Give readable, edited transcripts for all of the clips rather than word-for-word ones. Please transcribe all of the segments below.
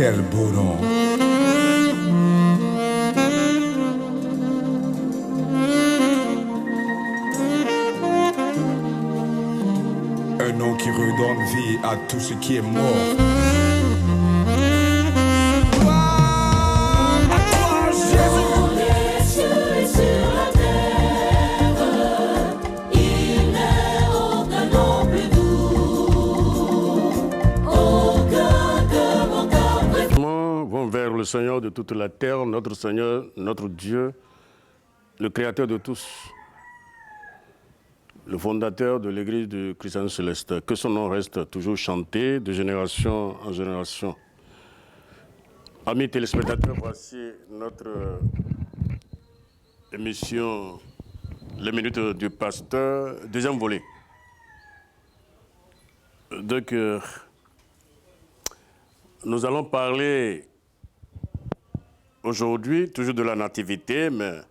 Quel beau nom. Un nom qui redonne vie à tout ce qui est mort. Vers le Seigneur de toute la terre, notre Seigneur, notre Dieu, le Créateur de tous, le fondateur de l'Église du Christ céleste, que son nom reste toujours chanté de génération en génération. Amis téléspectateurs, voici notre émission Les Minutes du Pasteur, deuxième volet. Donc, nous allons parler aujourd'hui, toujours de la nativité, mais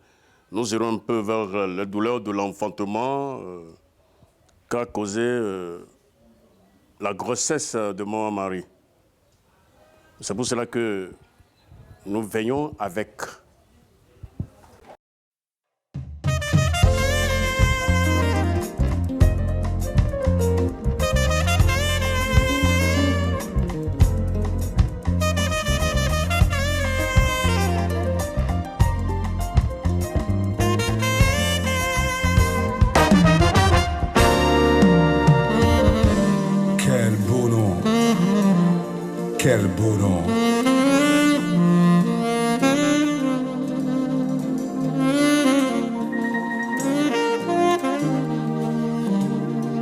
nous irons un peu vers la douleur de l'enfantement qu'a causé la grossesse de mon mari. C'est pour cela que nous veillons avec. Quel beau nom.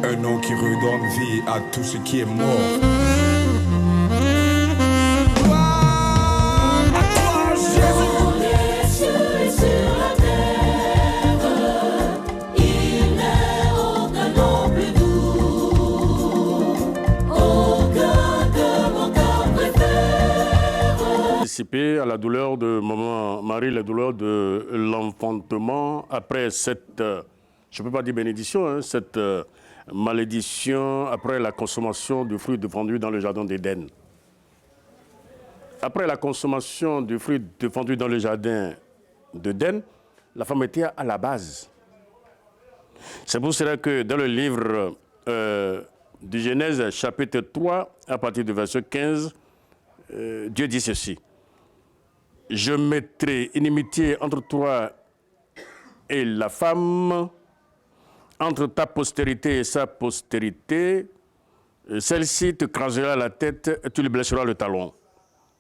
Un nom qui redonne vie à tout ce qui est mort. À la douleur de maman Marie, la douleur de l'enfantement, après cette, je ne peux pas dire bénédiction, hein, cette malédiction, après la consommation du fruit défendu dans le jardin d'Éden. Après la consommation du fruit défendu dans le jardin d'Éden, la femme était à la base. C'est pour cela que dans le livre du Genèse, chapitre 3, à partir du verset 15, Dieu dit ceci. Je mettrai inimitié entre toi et la femme, entre ta postérité et sa postérité. Celle-ci te crasera la tête et tu lui blesseras le talon.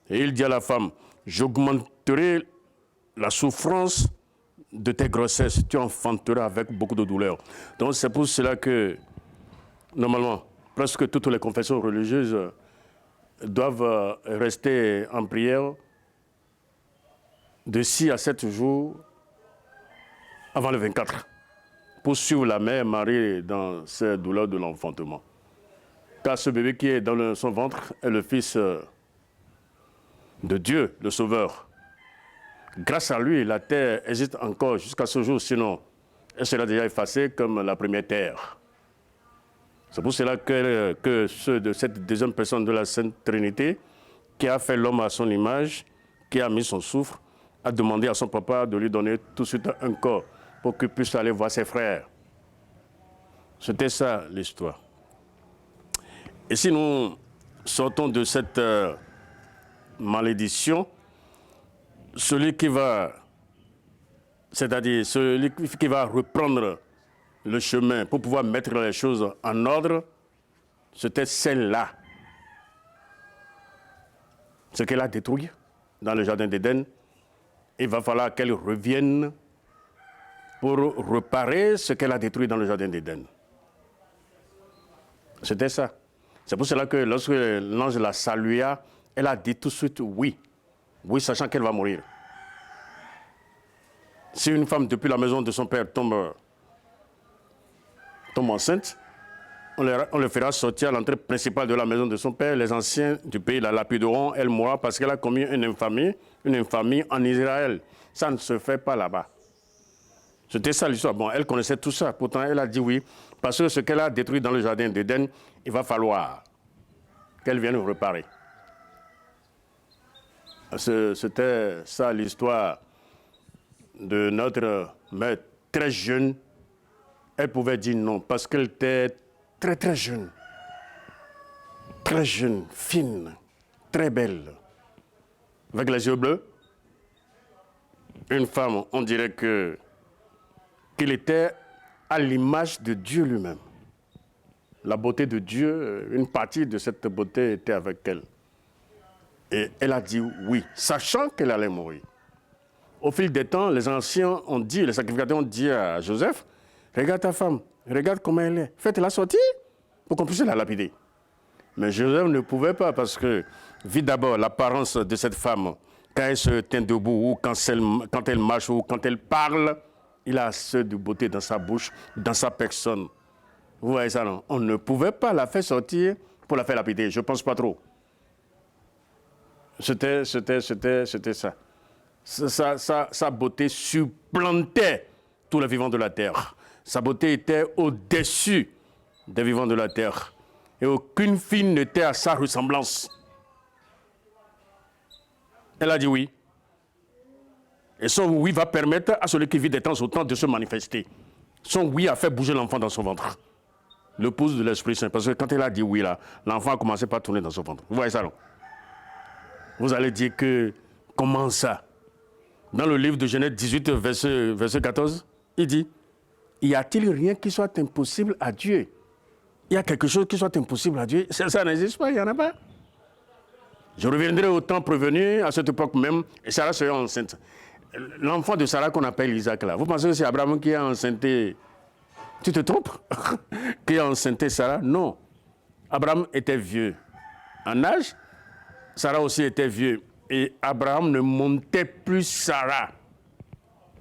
Et il dit à la femme, j'augmenterai la souffrance de tes grossesses. Tu enfanteras avec beaucoup de douleur. Donc c'est pour cela que, normalement, presque toutes les confessions religieuses doivent rester en prière de 6 à 7 jours avant le 24, pour suivre la mère Marie dans ces douleurs de l'enfantement. Car ce bébé qui est dans son ventre est le Fils de Dieu, le Sauveur. Grâce à lui, la terre existe encore jusqu'à ce jour, sinon elle sera déjà effacée comme la première terre. C'est pour cela que ceux de cette deuxième personne de la Sainte Trinité, qui a fait l'homme à son image, qui a mis son souffle, a demandé à son papa de lui donner tout de suite un corps pour qu'il puisse aller voir ses frères. C'était ça l'histoire. Et si nous sortons de cette malédiction, celui qui va, c'est-à-dire celui qui va reprendre le chemin pour pouvoir mettre les choses en ordre, c'était celle-là. Ce qu'elle a détruit dans le jardin d'Éden, il va falloir qu'elle revienne pour réparer ce qu'elle a détruit dans le jardin d'Éden. C'était ça. C'est pour cela que lorsque l'ange la salua, elle a dit tout de suite oui. Oui, sachant qu'elle va mourir. Si une femme depuis la maison de son père tombe enceinte, on le fera sortir à l'entrée principale de la maison de son père. Les anciens du pays la lapideront, elle mourra parce qu'elle a commis une infamie en Israël. Ça ne se fait pas là-bas. C'était ça l'histoire. Bon, elle connaissait tout ça. Pourtant, elle a dit oui. Parce que ce qu'elle a détruit dans le jardin d'Éden, il va falloir qu'elle vienne réparer. C'était ça l'histoire de notre mère très jeune. Elle pouvait dire non parce qu'elle était très très jeune, fine, très belle, avec les yeux bleus. Une femme, on dirait qu'il était à l'image de Dieu lui-même. La beauté de Dieu, une partie de cette beauté était avec elle. Et elle a dit oui, sachant qu'elle allait mourir. Au fil des temps, les anciens ont dit, les sacrificateurs ont dit à Joseph, regarde ta femme, regarde comment elle est, faites-la sortir pour qu'on puisse la lapider. Mais Joseph ne pouvait pas parce que, vu d'abord l'apparence de cette femme, quand elle se tient debout ou quand elle marche ou quand elle parle, il a assez de beauté dans sa bouche, dans sa personne. Vous voyez ça, non? On ne pouvait pas la faire sortir pour la faire lapider, je ne pense pas trop. C'était ça. Sa beauté supplantait tous les vivants de la terre. Sa beauté était au-dessus des vivants de la terre. Et aucune fille n'était à sa ressemblance. Elle a dit oui. Et son oui va permettre à celui qui vit des temps au temps de se manifester. Son oui a fait bouger l'enfant dans son ventre. Le pouce de l'Esprit Saint. Parce que quand elle a dit oui, là, l'enfant a commencé par tourner dans son ventre. Vous voyez ça, non? Vous allez dire que, comment ça? Dans le livre de Genèse 18, verset 14, il dit, y a-t-il rien qui soit impossible à Dieu? Il y a quelque chose qui soit impossible à Dieu? Ça n'existe pas, il n'y en a pas. Je reviendrai au temps prévenu, à cette époque même, et Sarah serait enceinte. L'enfant de Sarah qu'on appelle Isaac, là, vous pensez que c'est Abraham qui a enceinté? Tu te trompes? Qui a enceinté Sarah? Non. Abraham était vieux en âge, Sarah aussi était vieux. Et Abraham ne montait plus Sarah.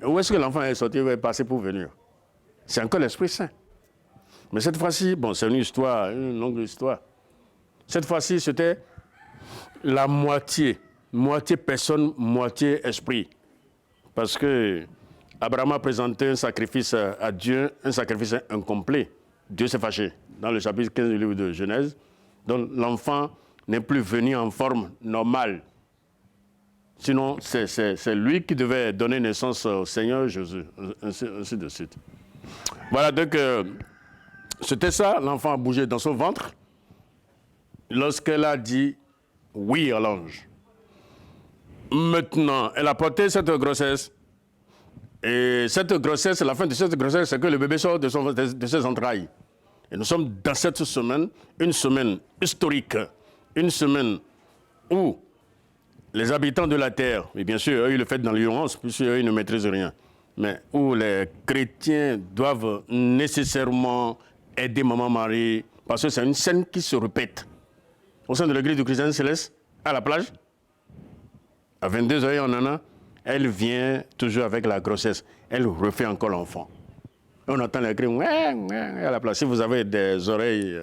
Où est-ce que l'enfant est sorti? Il va passer pour venir. C'est encore l'Esprit Saint. Mais cette fois-ci, bon, c'est une histoire, une longue histoire. Cette fois-ci, c'était la moitié. Moitié personne, moitié esprit. Parce que Abraham a présenté un sacrifice à Dieu, un sacrifice incomplet. Dieu s'est fâché. Dans le chapitre 15 du livre de Genèse. Donc l'enfant n'est plus venu en forme normale. Sinon, c'est lui qui devait donner naissance au Seigneur Jésus, ainsi de suite. Voilà, donc, c'était ça, l'enfant a bougé dans son ventre, lorsqu'elle a dit oui à l'ange. Maintenant, elle a porté cette grossesse, et cette grossesse, la fin de cette grossesse, c'est que le bébé sort de ses entrailles. Et nous sommes dans cette semaine, une semaine historique, une semaine où les habitants de la terre, et bien sûr, eux, ils le font dans l'ignorance, puisqu'eux, ils ne maîtrisent rien, mais où les chrétiens doivent nécessairement aider Maman Marie, parce que c'est une scène qui se répète. Au sein de l'église du Christian Céleste, à la plage, à 22h, on en a, elle vient toujours avec la grossesse. Elle refait encore l'enfant. On entend les cris à la plage. Si vous avez des oreilles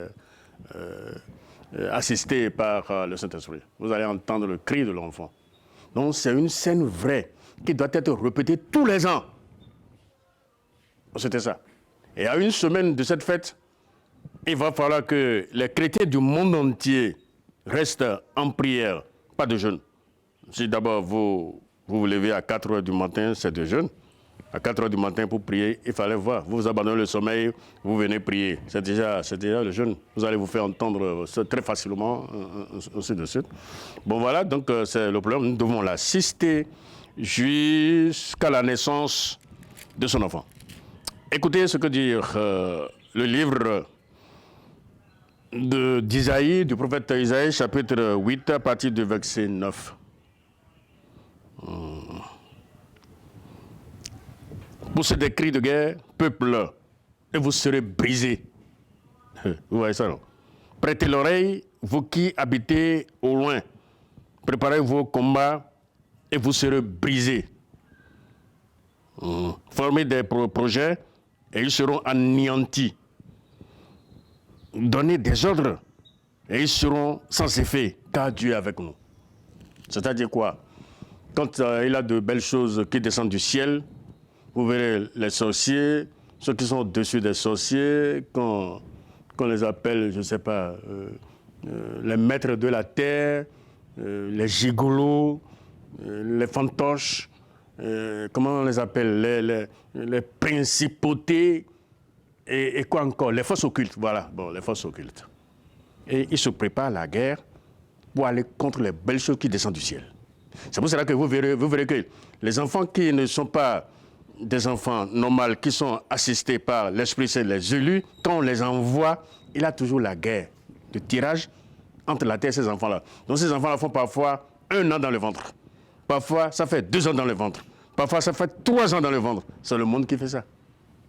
assisté par le Saint-Esprit. Vous allez entendre le cri de l'enfant. Donc c'est une scène vraie qui doit être répétée tous les ans. C'était ça. Et à une semaine de cette fête, il va falloir que les chrétiens du monde entier restent en prière, pas de jeûne. Si d'abord vous vous levez à 4 heures du matin, c'est de jeûne. À 4 heures du matin pour prier, il fallait voir. Vous abandonnez le sommeil, vous venez prier. C'est déjà le jeûne. Vous allez vous faire entendre très facilement, ainsi de suite. Bon voilà, donc c'est le problème. Nous devons l'assister jusqu'à la naissance de son enfant. Écoutez ce que dit le livre d'Isaïe, du prophète Isaïe, chapitre 8, à partir du verset 9. Poussez des cris de guerre, peuple, et vous serez brisés. Vous voyez ça, non? Prêtez l'oreille, vous qui habitez au loin. Préparez vos combats et vous serez brisés. Formez des projets et ils seront anéantis. Donnez des ordres et ils seront sans effet, car Dieu est avec nous. C'est-à-dire quoi? Quand il a de belles choses qui descendent du ciel, vous verrez les sorciers, ceux qui sont au-dessus des sorciers, qu'on les appelle, je ne sais pas, les maîtres de la terre, les gigolos, les fantoches, comment on les appelle, les principautés, et quoi encore? Les forces occultes, voilà, bon, les forces occultes. Et ils se préparent à la guerre pour aller contre les belles choses qui descendent du ciel. C'est pour cela que vous verrez que les enfants qui ne sont pas des enfants normaux, qui sont assistés par l'Esprit Saint, les élus, quand on les envoie, il y a toujours la guerre de tirage entre la terre et ces enfants-là. Donc ces enfants-là font parfois 1 an dans le ventre. Parfois, ça fait 2 ans dans le ventre. Parfois, ça fait 3 ans dans le ventre. C'est le monde qui fait ça.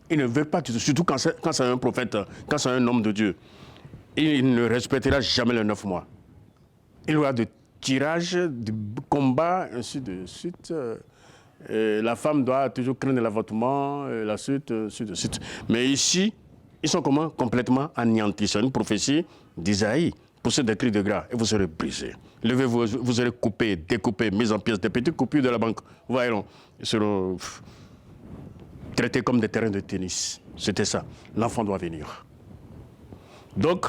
Il ne veut pas du tout, surtout quand c'est un prophète, quand c'est un homme de Dieu. Il ne respectera jamais les 9 mois. Il y aura de tirage, de combat, ainsi de suite. La femme doit toujours craindre l'avortement, la suite, ainsi de suite. Mais ici, ils sont comment? Complètement anéantis. C'est une prophétie d'Isaïe. Poussez des cris de gras et vous serez brisés. Levez-vous, vous serez coupés, découpés, mis en pièces, des petites coupures de la banque. Voyons, ils seront traités comme des terrains de tennis. C'était ça. L'enfant doit venir. Donc,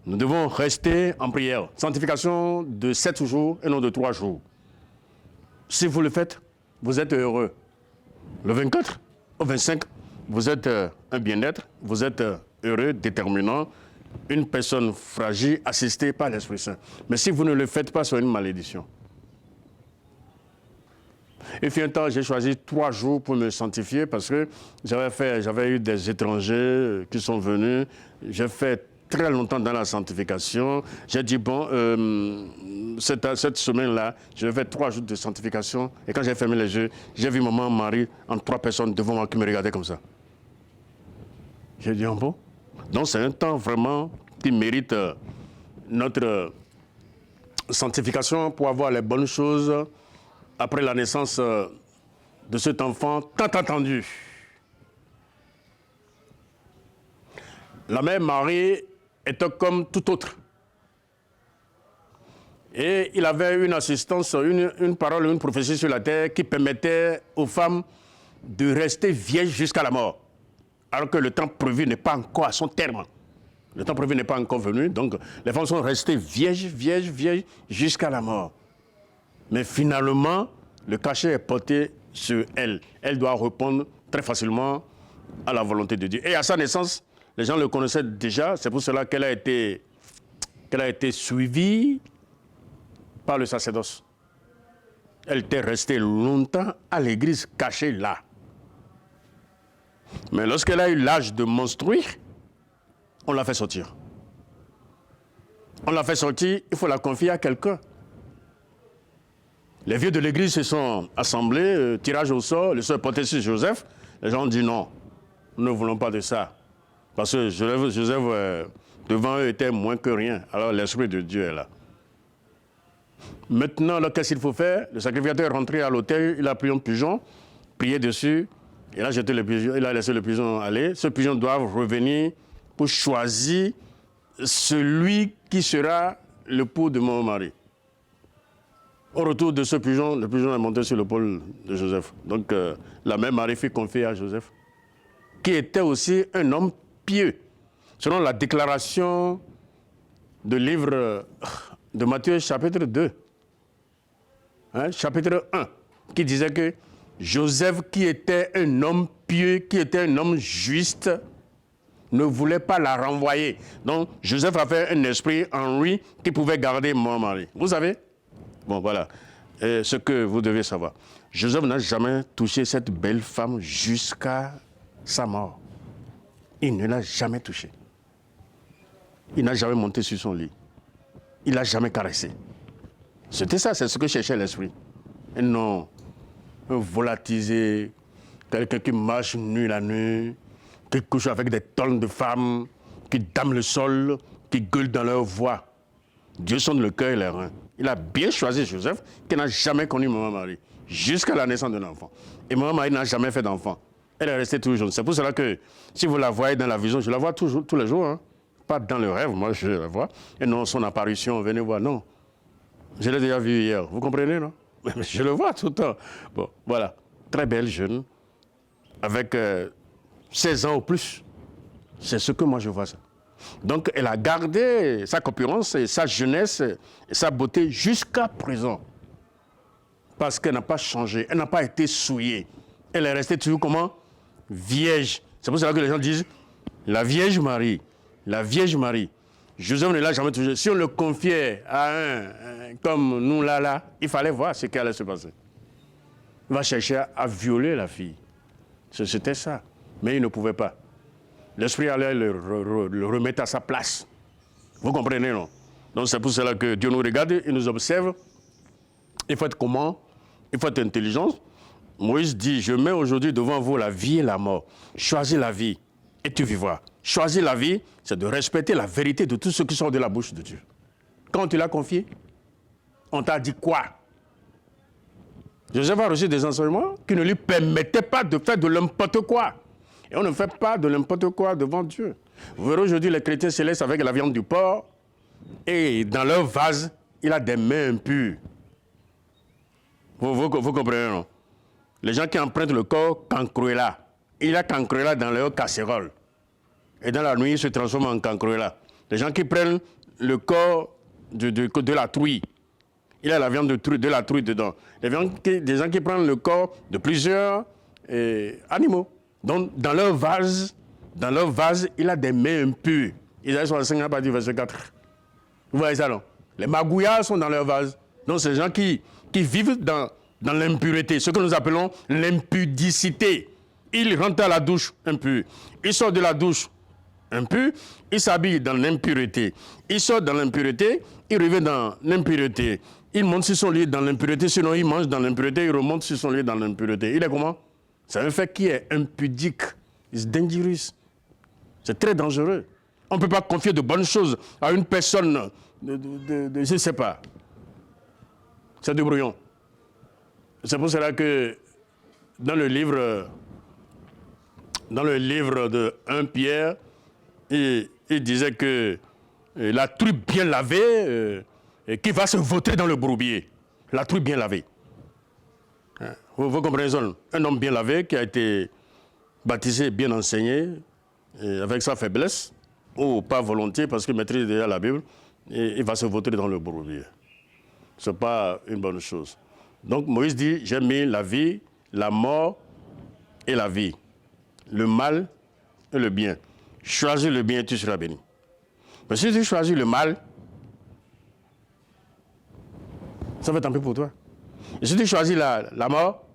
nous devons rester en prière. Sanctification de 7 jours et non de 3 jours. Si vous le faites, vous êtes heureux. Le 24 au 25, vous êtes un bien-être, vous êtes heureux, déterminant, une personne fragile, assistée par l'Esprit Saint. Mais si vous ne le faites pas, c'est une malédiction. Et puis un temps, j'ai choisi 3 jours pour me sanctifier parce que j'avais eu des étrangers qui sont venus. J'ai fait très longtemps dans la sanctification. J'ai dit, bon, cette semaine-là, je vais faire 3 jours de sanctification. Et quand j'ai fermé les yeux, j'ai vu maman, mari, en 3 personnes devant moi qui me regardaient comme ça. J'ai dit, bon. Donc c'est un temps vraiment qui mérite notre sanctification pour avoir les bonnes choses après la naissance de cet enfant tant attendu. La mère Marie était comme tout autre. Et il avait une assistance, une parole, une prophétie sur la terre qui permettait aux femmes de rester vierges jusqu'à la mort. Alors que le temps prévu n'est pas encore à son terme. Le temps prévu n'est pas encore venu, donc les femmes sont restées vierges jusqu'à la mort. Mais finalement, le cachet est porté sur elle. Elle doit répondre très facilement à la volonté de Dieu. Et à sa naissance, les gens le connaissaient déjà, c'est pour cela qu'elle a été suivie par le sacerdoce. Elle était restée longtemps à l'église, cachée là. Mais lorsqu'elle a eu l'âge de menstruer, on l'a fait sortir. On l'a fait sortir, il faut la confier à quelqu'un. Les vieux de l'église se sont assemblés, tirage au sort, le sort est porté sur Joseph. Les gens ont dit non, nous ne voulons pas de ça. Parce que Joseph, devant eux, était moins que rien. Alors l'Esprit de Dieu est là. Maintenant, qu'est-ce qu'il faut faire? Le sacrificateur est rentré à l'autel, il a pris un pigeon, prié dessus, il a jeté le pigeon, il a laissé le pigeon aller. Ce pigeon doit revenir pour choisir celui qui sera l'époux de mon mari. Au retour de ce pigeon, le pigeon est monté sur l'épaule de Joseph. Donc la mère Marie fit confier à Joseph, qui était aussi un homme pieux. Selon la déclaration du livre de Matthieu chapitre 2, chapitre 1, qui disait que Joseph, qui était un homme pieux, qui était un homme juste, ne voulait pas la renvoyer. Donc Joseph avait un esprit en lui qui pouvait garder mon mari. Vous savez? Bon, voilà. Ce que vous devez savoir. Joseph n'a jamais touché cette belle femme jusqu'à sa mort. Il ne l'a jamais touchée. Il n'a jamais monté sur son lit. Il n'a jamais caressé. C'était ça, c'est ce que cherchait l'esprit. Et non, un volatilisé, quelqu'un qui marche nu la nuit, qui couche avec des tonnes de femmes, qui dament le sol, qui gueulent dans leur voix. Dieu sonde le cœur et les reins. Il a bien choisi Joseph, qui n'a jamais connu maman Marie, jusqu'à la naissance de l'enfant. Et maman Marie n'a jamais fait d'enfant. Elle est restée toujours jeune. C'est pour cela que, si vous la voyez dans la vision, je la vois toujours, tous les jours, hein. Pas dans le rêve, moi je la vois. Et non, son apparition, venez voir, non. Je l'ai déjà vu hier, vous comprenez, non? Mais je le vois tout le temps. Bon, voilà, très belle jeune, avec 16 ans ou plus. C'est ce que moi je vois ça. Donc elle a gardé sa corpulence, et sa jeunesse et sa beauté jusqu'à présent. parce qu'elle n'a pas changé, elle n'a pas été souillée. Elle est restée toujours comment? Vierge. C'est pour cela que les gens disent la Vierge Marie, la Vierge Marie. Joseph ne l'a jamais touché. Si on le confiait à un comme nous là, il fallait voir ce qui allait se passer. Il va chercher à violer la fille. C'était ça. Mais il ne pouvait pas. L'esprit allait le remettre à sa place. Vous comprenez, non? Donc c'est pour cela que Dieu nous regarde, il nous observe. Il faut être comment? Il faut être intelligent. Moïse dit, je mets aujourd'hui devant vous la vie et la mort. Choisis la vie et tu vivras. Choisir la vie, c'est de respecter la vérité de tout ce qui sort de la bouche de Dieu. Quand tu l'as confié, on t'a dit quoi? Joseph a reçu des enseignements qui ne lui permettaient pas de faire de n'importe quoi. Et on ne fait pas de n'importe quoi devant Dieu. Vous verrez aujourd'hui les chrétiens célestes avec la viande du porc et dans leur vase, il a des mains impures. Vous comprenez, non? Les gens qui empruntent le corps cancruela, il y a cancruela dans leur casserole. Et dans la nuit, ils se transforment en cancruela. Les gens qui prennent le corps de la truie, il y a la viande de la truie dedans. Des gens qui prennent le corps de plusieurs animaux. Donc, dans leur vase, il a des mains impures. Isaïe 65, verset 4. Vous voyez ça, non? Les magouillards sont dans leur vase. Donc, c'est des gens qui vivent dans l'impureté, ce que nous appelons l'impudicité. Ils rentrent à la douche impur. Ils sortent de la douche impur. Ils s'habillent dans l'impureté. Ils sortent dans l'impureté. Ils reviennent dans l'impureté. Ils montent sur son lit dans l'impureté. Sinon, ils mangent dans l'impureté. Ils remontent sur son lit dans l'impureté. Il est comment? C'est un fait qui est impudique. It's dangerous. C'est très dangereux. On ne peut pas confier de bonnes choses à une personne je ne sais pas. C'est du brouillon. C'est pour cela que dans le livre de 1 Pierre, il disait que la truie bien lavée qui va se vautrer dans le bourbier. La truie bien lavée. Vous comprenez, un homme bien lavé qui a été baptisé, bien enseigné, avec sa faiblesse, ou pas volontiers parce qu'il maîtrise déjà la Bible, et il va se vautrer dans le bourbier. Ce n'est pas une bonne chose. Donc Moïse dit, j'ai mis la vie, la mort et la vie, le mal et le bien. Choisis le bien et tu seras béni. Mais si tu choisis le mal, ça va tant pis pour toi. Et si tu choisis la mort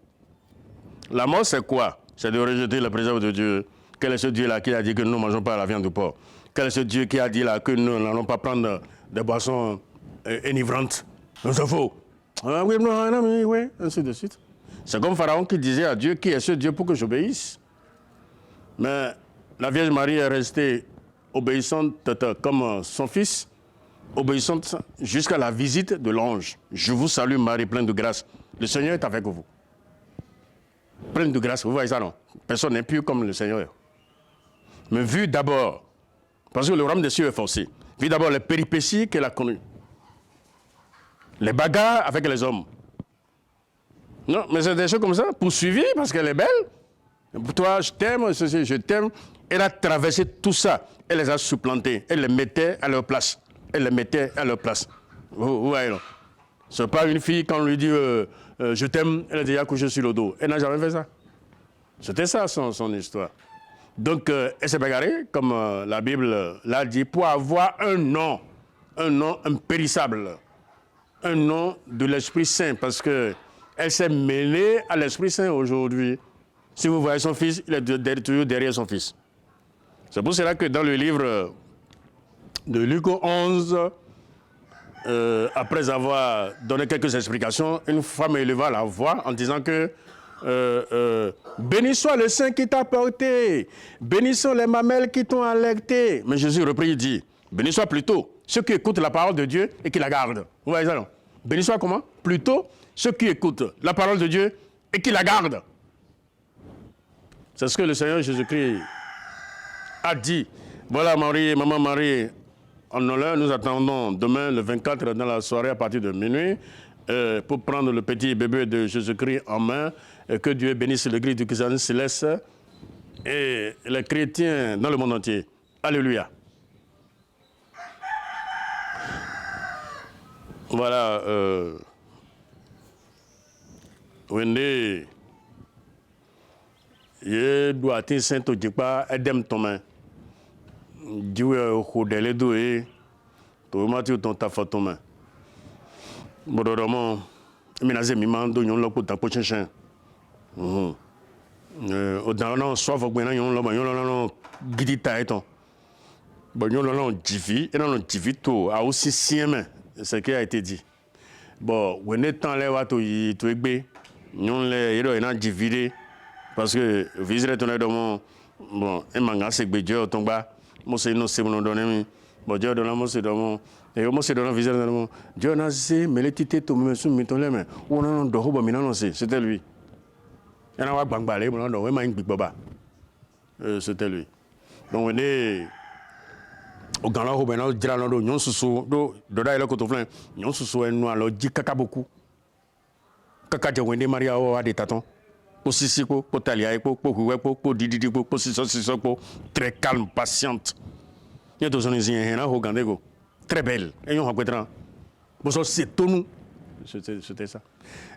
c'est quoi? C'est de rejeter la présence de Dieu. Quel est ce Dieu-là qui a dit que nous ne mangeons pas la viande du porc? Quel est ce Dieu qui a dit là que nous n'allons pas prendre des boissons enivrantes? C'est faux. Ah, oui, ainsi de suite. C'est comme Pharaon qui disait à Dieu, qui est ce Dieu pour que j'obéisse? Mais la Vierge Marie est restée obéissante comme son fils, obéissante jusqu'à la visite de l'ange. Je vous salue Marie, pleine de grâce. Le Seigneur est avec vous. Pleine de grâce, vous voyez ça, non? Personne n'est pur comme le Seigneur. Mais vu d'abord, parce que le royaume des cieux est forcé, vu d'abord les péripéties qu'elle a connues. Les bagarres avec les hommes. Non, mais c'est des choses comme ça, poursuivies parce qu'elle est belle. Pour toi, je t'aime, je t'aime. Elle a traversé tout ça. Elle les a supplantés. Elle les mettait à leur place. Vous voyez, non? Ce n'est pas une fille, quand on lui dit je t'aime, elle a déjà couché sur le dos. Elle n'a jamais fait ça. C'était ça son histoire. Donc, elle s'est bagarrée, comme la Bible l'a dit, pour avoir un nom impérissable. Un nom de l'Esprit Saint, parce qu'elle s'est mêlée à l'Esprit Saint aujourd'hui. Si vous voyez son fils, il est toujours derrière son fils. C'est pour cela que dans le livre de Luc 11, après avoir donné quelques explications, une femme éleva la voix en disant que béni soit le Saint qui t'a porté, béni sont les mamelles qui t'ont allaité. Mais Jésus reprit, il dit, béni soit plutôt ceux qui écoutent la parole de Dieu et qui la gardent. Vous voyez ça, non? Béni soit comment? Plutôt ceux qui écoutent la parole de Dieu et qui la gardent. C'est ce que le Seigneur Jésus-Christ a dit. Voilà Marie, maman Marie, en honneur, nous attendons demain le 24 dans la soirée à partir de minuit pour prendre le petit bébé de Jésus-Christ en main. Et que Dieu bénisse l'église du Christ céleste et les chrétiens dans le monde entier. Alléluia. Voilà. wende ye do atin sento jipa edem tome diwe hodele do e to mati ton ta fotome bododomo minaze mi man do nyon lopo ta po chenchen o dan non so fo gbe na nyon lo ma nyon lo non gidi ta eton bon nyon lo non jivi et non jivi to a aussi sieme ce qui a été dit bon wende temps le wa to egbe nyon le yero ina jivide parce que visiter ton domo bon e manga se gbe jo ton gba mo se no se mo don mi bon jo don mo se domo e mo se don visiter domo jo na se meletite to me su mi ton le me o no do ho bo mi no se c'était lui ena wa gbangba le mo no we ma ngbi ba c'était lui donc on est au grand ho ben no jira no do nyon susu do da ile ko to flan nyon susu enu alo ji kaka beaucoup kaka je wende maria o ade taton po sisi po talia po huwe po dididi po siso po très calme patiente y to soni zin na ho gandego très belle et yon hakwetra bo so c'est tonu c'était ça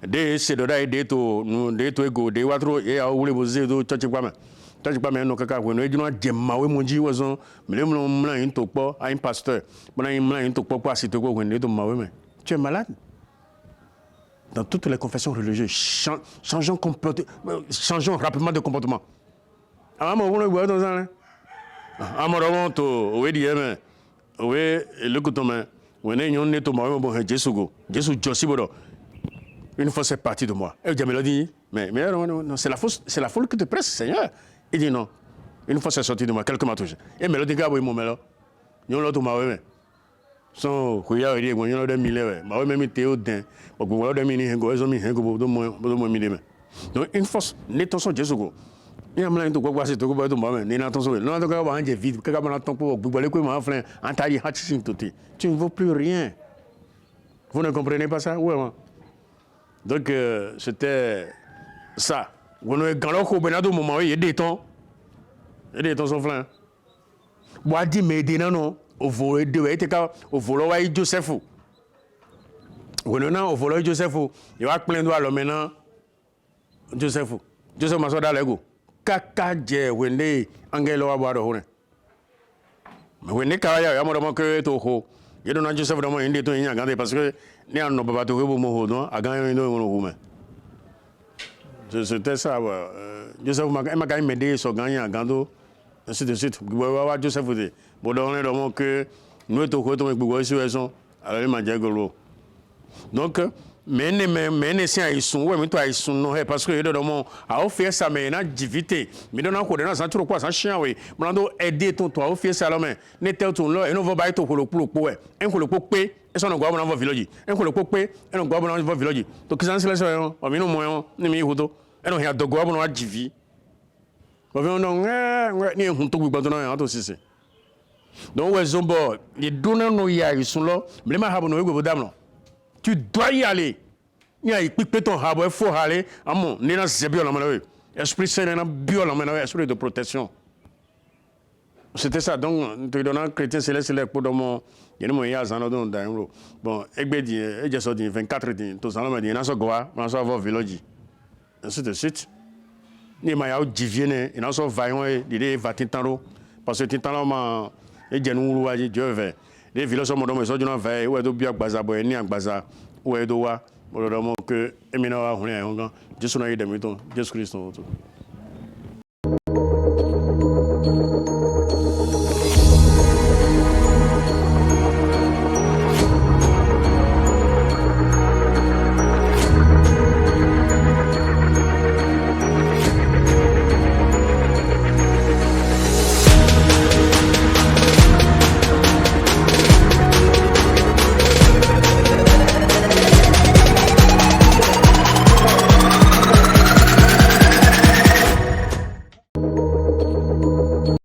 de c'est do dai de to nu de to ego de watro e a wule bo ze do chochi kwa me no kaka ko no ejuna jemma we monji wozo mlemlo mla yin to po a un pasteur bona yin mla yin to po asite ko ko ne to mawe me tu es malade. Dans toutes les confessions religieuses, changeons rapidement de comportement. Une fois c'est parti de moi. Et Dieu dit, mais non, c'est la foule qui te presse, Seigneur. Il dit non. Une fois c'est sorti de moi, quelqu'un m'a touché. Et Mélodie Gabo, mon mélo. Nous l'autre m'a oué. So kuya ri egbo yon lo de mi lewe ma we memi te o den gbogbo lo de mi ni hengo ezo mi hengo do mo mi de me donc une force l'intention Jésus go ni amla into gbogbo ase to go do mo me ni na ton so no to ka ba anje vide ka ba na ton po gbogbo le ko ma flen antari hatching toté tu ne vaux plus rien. Vous ne comprenez pas ça? Ouais. Donc c'était ça. Wono e gan lo ko benado mo ma we de ton son flen bo di me de na no au vol de Weteka au volo wa Joseph wonona au volo Joseph il va plein doigt le maintenant Joseph ma so da lego kaka je wende angelo wa ba do hone mais wende ka ya mo do mo ke to ho ye do na Joseph do mo inde to yin agande parce que ni an no baba to bo mo ho no agan yin do mo ho me c'était ça Joseph ma ga mede so gan yin agando ainsi de suite wa Joseph de bon on donc que nous to ko to gbogbo situation alors ma jagolo donc mais si ils sont ouais mais toi ils sont non parce que de mon a offert ça mais na divité mais dans ko de na sans trop quoi sans chien oui blando aider ton toi offert ça là mais ne tel ton là et non va ba to ko lo po en ko lo po pe e so no gwa na village en ko lo po pe e no gwa na village to kisan sele so o mi no mo ni mi hudo e no hia do gwa na divi o vi no ni hun to gbogbo na to sisi. Donc, les donneurs ils sont là, mais tu dois y aller. Il y a ton habo, il faut aller. Amon, il y a un esprit saint, esprit de protection. C'était ça. Donc, tu donnes un chrétien céleste pour le monde. Il y a un moyen de bon, il y a 24 ans, tout ça, il y a un goa, il y a un village. Ainsi de suite. Il y a un divine, il y a un vaillant, il y a un tintaro. Parce que tintaro, et Dieu nous voit Dieu veut les villages sont dans so jona veut ou do bia gbaza boy ni agbaza ou do wa mo do mo que emina wa hun en gan Jésus na yede mi ton Jésus Christ.